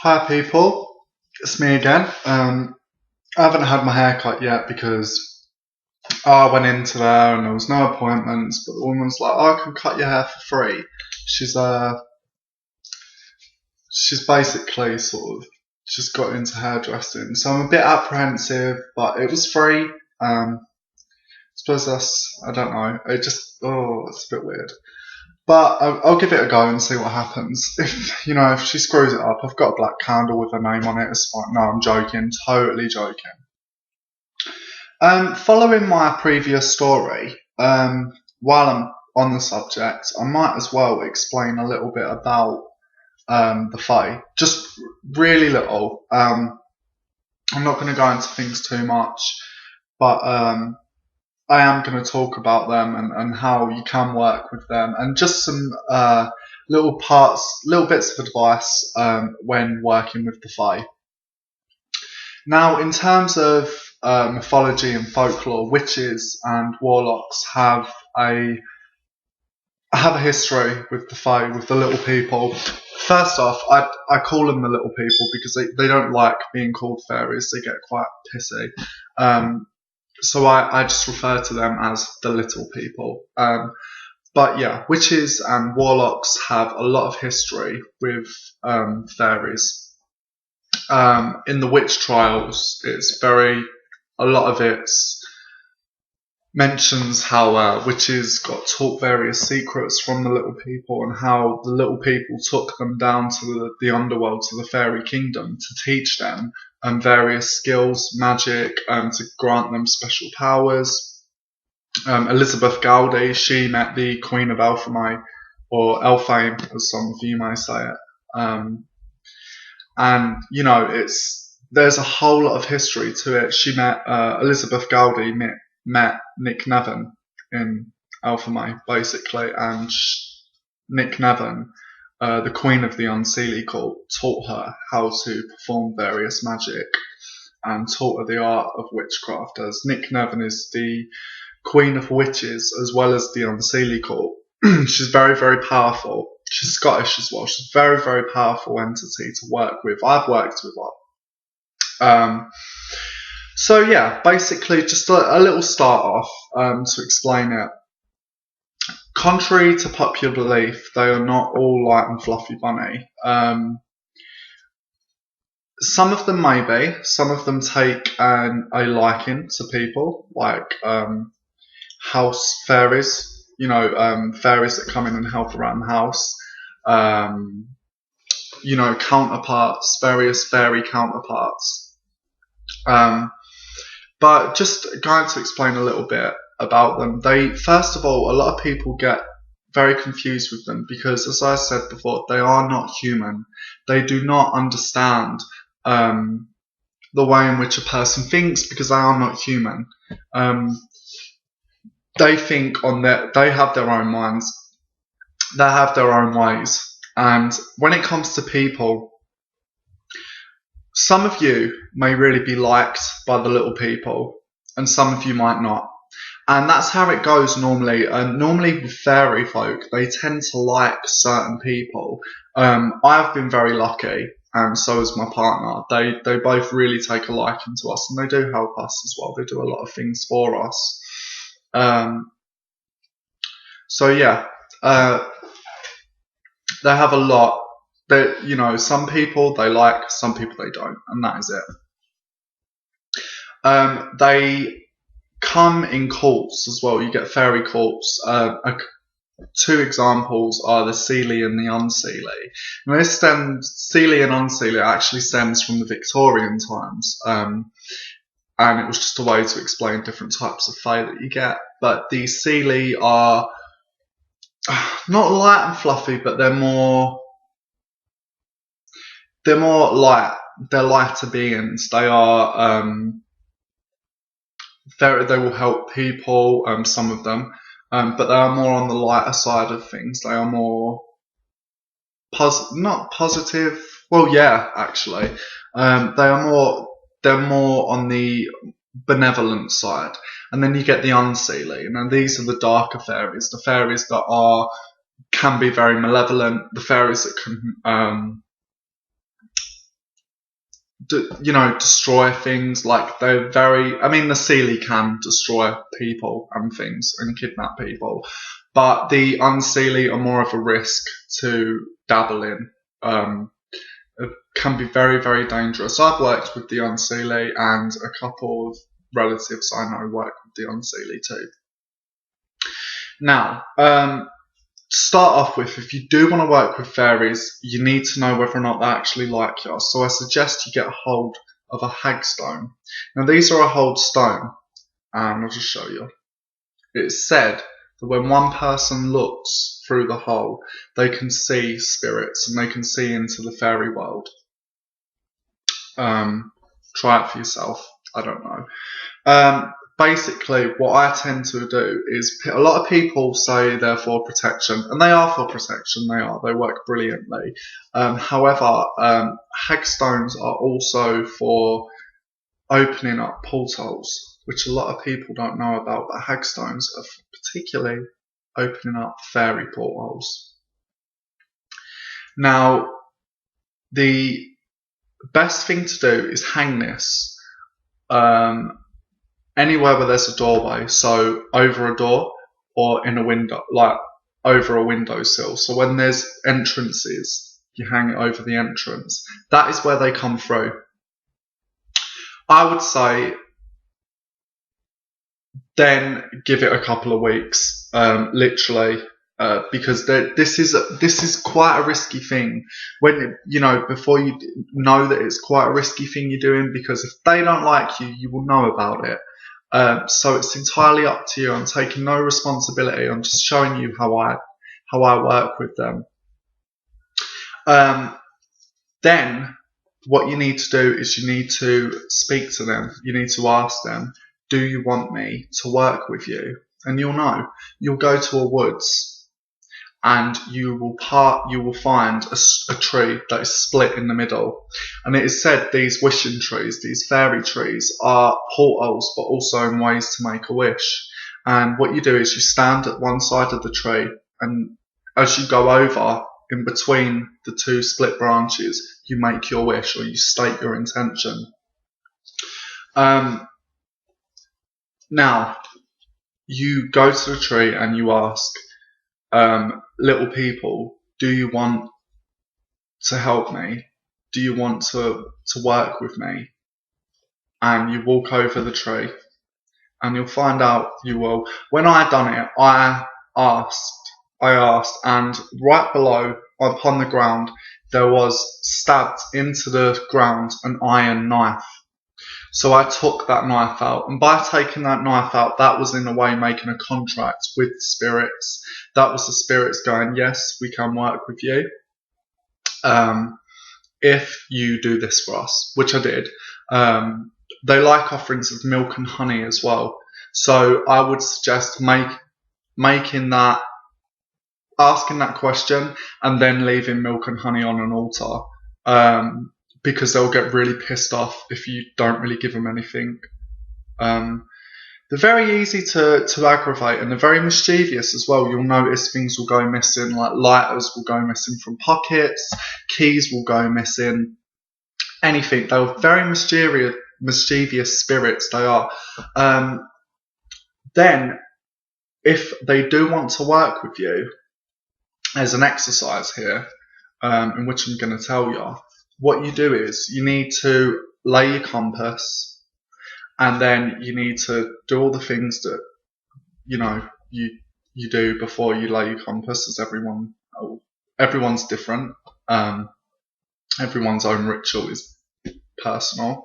Hi people, it's me again. I haven't had my hair cut yet because I went into there and there was no appointments, but the woman was like, "Oh, I can cut your hair for free." She's uh she's basically sort of just got into hairdressing, so I'm a bit apprehensive, but it was free. I suppose I don't know. It's a bit weird. But I'll give it a go and see what happens. If she screws it up, I've got a black candle with her name on it. It's fine. No, I'm joking. Totally joking. Following my previous story, while I'm on the subject, I might as well explain a little bit about the Fae. Just really little. I'm not going to go into things too much, but I am going to talk about them and how you can work with them, and just some little bits of advice when working with the Fae. Now, in terms of mythology and folklore, witches and warlocks have a history with the Fae, with the little people. First off, I call them the little people because they don't like being called fairies. They get quite pissy. So I just refer to them as the little people. But yeah, witches and warlocks have a lot of history with fairies. In the witch trials, a lot of it mentions how witches got taught various secrets from the little people, and how the little people took them down to the underworld, to the fairy kingdom, to teach them various skills, magic, to grant them special powers. Elizabeth Gowdy, she met the Queen of Elfame, or Elfame, as some of you may say it. And there's a whole lot of history to it. Elizabeth Gowdy met Nick Nevin in Elfame, basically, and Nick Nevin, the Queen of the Unseelie Court, taught her how to perform various magic and taught her the art of witchcraft, as Nick Nevin is the Queen of Witches as well as the Unseelie Court. She's very, very powerful. She's Scottish as well. She's a very, very powerful entity to work with. I've worked with her. So yeah, basically just a little start off to explain it. Contrary to popular belief, they are not all light and fluffy bunny. Some of them may be. Some of them take a liking to people, like house fairies. Fairies that come in and help around the house. Counterparts, various fairy counterparts. But just going to explain a little bit about them. First of all, a lot of people get very confused with them because, as I said before, they are not human. They do not understand the way in which a person thinks because they are not human. They think they have their own minds. They have their own ways. And when it comes to people, some of you may really be liked by the little people, and some of you might not. And that's how it goes normally. Normally with fairy folk, they tend to like certain people. I've been very lucky, and so has my partner. They both really take a liking to us, and they do help us as well. They do a lot of things for us. So yeah, they have a lot. Some people they like, some people they don't, and that is it. They come in cults as well. You get fairy cults. Two examples are the Seelie and the Unseelie. Now, Seelie and Unseelie actually stems from the Victorian times, and it was just a way to explain different types of fae that you get. But the Seelie are not light and fluffy, but they're more light. They're lighter beings. They are they will help people. Some of them, but they are more on the lighter side of things. They are more not positive. Well, yeah, actually, they're more on the benevolent side. And then you get the Unseelie, and then these are the darker fairies, the fairies that can be very malevolent, the fairies that can destroy things. Like they're very. I mean, the Seelie can destroy people and things and kidnap people, but the Unseelie are more of a risk to dabble in. It can be very, very dangerous. I've worked with the Unseelie, and a couple of relatives I know work with the Unseelie too. Now, to start off with, if you do want to work with fairies, you need to know whether or not they actually like you. So I suggest you get a hold of a hagstone. Now, these are a hold stone, and I'll just show you. It's said that when one person looks through the hole, they can see spirits and they can see into the fairy world. Try it for yourself. I don't know. Basically, what I tend to do is, a lot of people say they're for protection, and they are for protection. They work brilliantly. However, hagstones are also for opening up portals, which a lot of people don't know about. But hagstones are particularly opening up fairy portals. Now, the best thing to do is hang this anywhere where there's a doorway, so over a door or in a window, like over a windowsill. So when there's entrances, you hang it over the entrance. That is where they come through. I would say then give it a couple of weeks, literally, because this is quite a risky thing. When before you know that it's quite a risky thing you're doing, because if they don't like you, you will know about it. So it's entirely up to you. I'm taking no responsibility. I'm just showing you how I work with them. Then what you need to do is you need to speak to them. You need to ask them, do you want me to work with you? And you'll know. You'll go to a woods and you will find a tree that is split in the middle. And it is said these wishing trees, these fairy trees, are portals, but also in ways to make a wish. And what you do is you stand at one side of the tree, and as you go over in between the two split branches, you make your wish, or you state your intention. Now, you go to the tree and you ask, little people, do you want to help me? Do you want to work with me? And you walk over the tree, and you'll find out you will. When I done it, I asked, and right below, upon the ground, there was stabbed into the ground an iron knife. So I took that knife out, and by taking that knife out, that was in a way making a contract with the spirits. That was the spirits going, yes, we can work with you if you do this for us, which I did. They like offerings of milk and honey as well. So I would suggest asking that question and then leaving milk and honey on an altar. Because they'll get really pissed off if you don't really give them anything. They're very easy to aggravate, and they're very mischievous as well. You'll notice things will go missing, like lighters will go missing from pockets, keys will go missing, anything. They're very mischievous spirits, they are. Then, if they do want to work with you, there's an exercise here, in which I'm going to tell you. What you do is you need to lay your compass, and then you need to do all the things that you do before you lay your compass, as everyone's different. Everyone's own ritual is personal.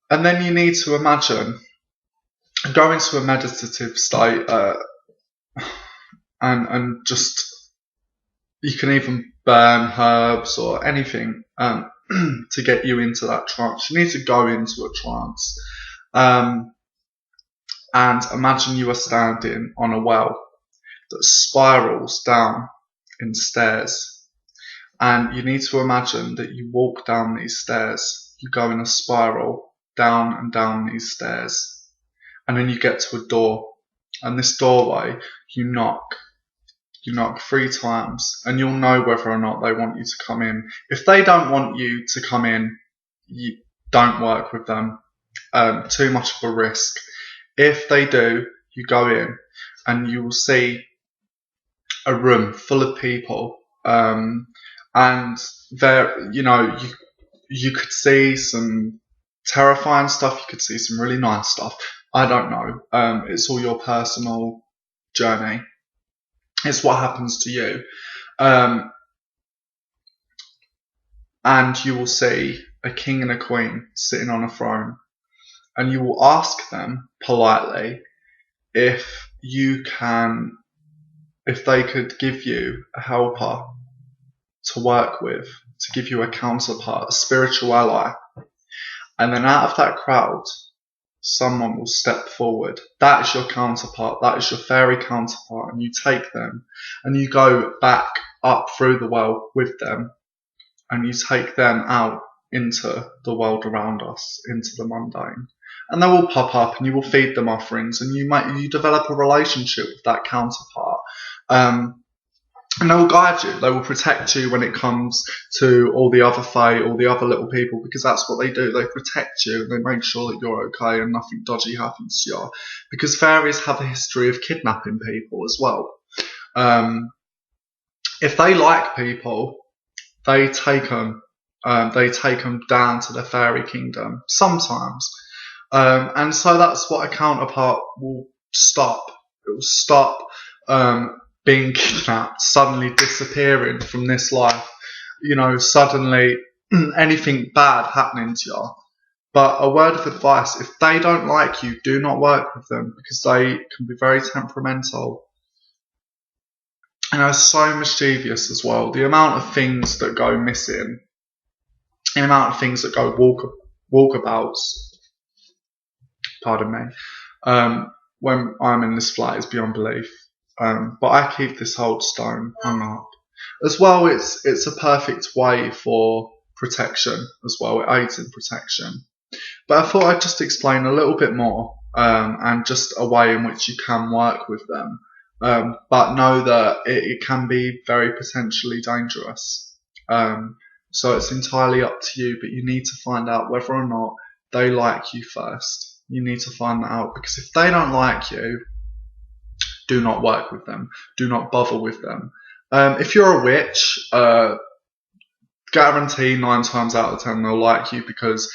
And then you need to imagine, go into a meditative state, and just, you can even burn herbs or anything to get you into that trance. You need to go into a trance. And imagine you are standing on a well that spirals down in stairs. And you need to imagine that you walk down these stairs. You go in a spiral down and down these stairs. And then you get to a door. And this doorway, you knock. You knock 3 times, and you'll know whether or not they want you to come in. If they don't want you to come in, you don't work with them. Too much of a risk. If they do, you go in and you will see a room full of people, and there, you could see some terrifying stuff. You could see some really nice stuff. I don't know. It's all your personal journey. It's what happens to you. And you will see a king and a queen sitting on a throne, and you will ask them politely if they could give you a helper to work with, to give you a counterpart, a spiritual ally. And then out of that crowd, someone will step forward. That is your counterpart. That is your fairy counterpart. And you take them and you go back up through the world with them, and you take them out into the world around us, into the mundane. And they will pop up and you will feed them offerings, and you develop a relationship with that counterpart. And they will guide you. They will protect you when it comes to all the other fae, all the other little people, because that's what they do. They protect you and they make sure that you're okay and nothing dodgy happens to you. Because fairies have a history of kidnapping people as well. If they like people, they take them. They take them down to the fairy kingdom sometimes. And so that's what a counterpart will stop. It will stop being kidnapped, suddenly disappearing from this life, suddenly anything bad happening to you. But a word of advice: if they don't like you, do not work with them, because they can be very temperamental and are so mischievous as well. The amount of things that go missing, the amount of things that go walkabouts, pardon me, when I'm in this flat is beyond belief. But I keep this hold stone hung up. As well, it's a perfect way for protection as well. It aids in protection. But I thought I'd just explain a little bit more, and just a way in which you can work with them. But know that it can be very potentially dangerous. So it's entirely up to you, but you need to find out whether or not they like you first. You need to find that out, because if they don't like you, do not work with them. Do not bother with them. If you're a witch, guarantee 9 times out of 10 they'll like you, because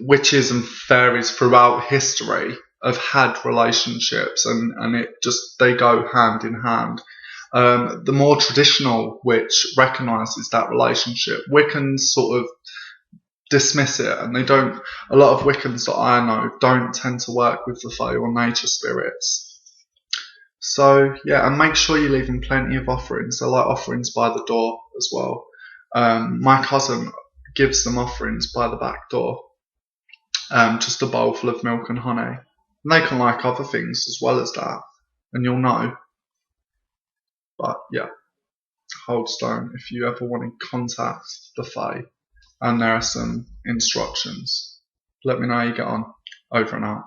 witches and fairies throughout history have had relationships, and they go hand in hand. The more traditional witch recognises that relationship. Wiccans sort of dismiss it, and they don't. A lot of Wiccans that I know don't tend to work with the fae or nature spirits. So yeah, and make sure you leave them plenty of offerings. They like offerings by the door as well. My cousin gives them offerings by the back door, just a bowl full of milk and honey. And they can like other things as well as that, and you'll know. But yeah, hold stone if you ever want to contact the fae, and there are some instructions. Let me know how you get on. Over and out.